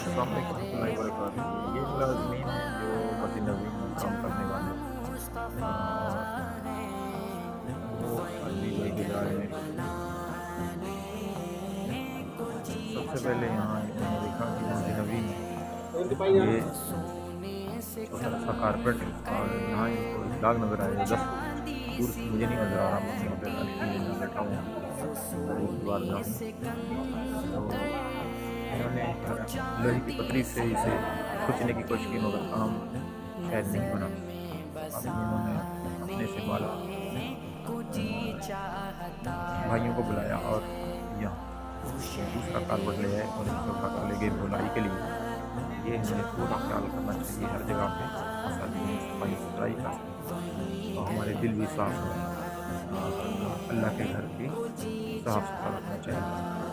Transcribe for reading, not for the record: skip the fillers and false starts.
अस्सलाम वालेकुम रहमतुल्लाहि व बरकातहू। ये मुलाज़िमीन जो बद नज़ीम काम करने वाले और वो आदमी भाई गुज़ारे हैं। सबसे पहले यहाँ मैंने देखा कि मस्जिद नबी में ये छोटा सा कारपेट है और यहाँ इनको दाग नज़र आए 10 फुट दूर से, मुझे नहीं नज़र आ रहा, मैं यहाँ पे अल्हम्दुलिल्लाह बैठा हुआ हूँ अल्लाह की बारगाह में। तो इन्होंने लोहे की पतरी से इसे खींचने की कोशिश की मगर काम शायद नहीं बना। तो अब इन्होंने अपने से बाला भाइयों को बुलाया और यहाँ ये दूसरा कारपेट ले आए और इसको उठा कर ले गए धुलाई के लिए। ये हमें पूरा ख्याल करना चाहिए हर जगह पे मसाजिद में सफाई सुथराई का, तो हमारे दिल भी साफ रहें और अल्लाह के घर भी साफ सुथरा रखना चाहिए।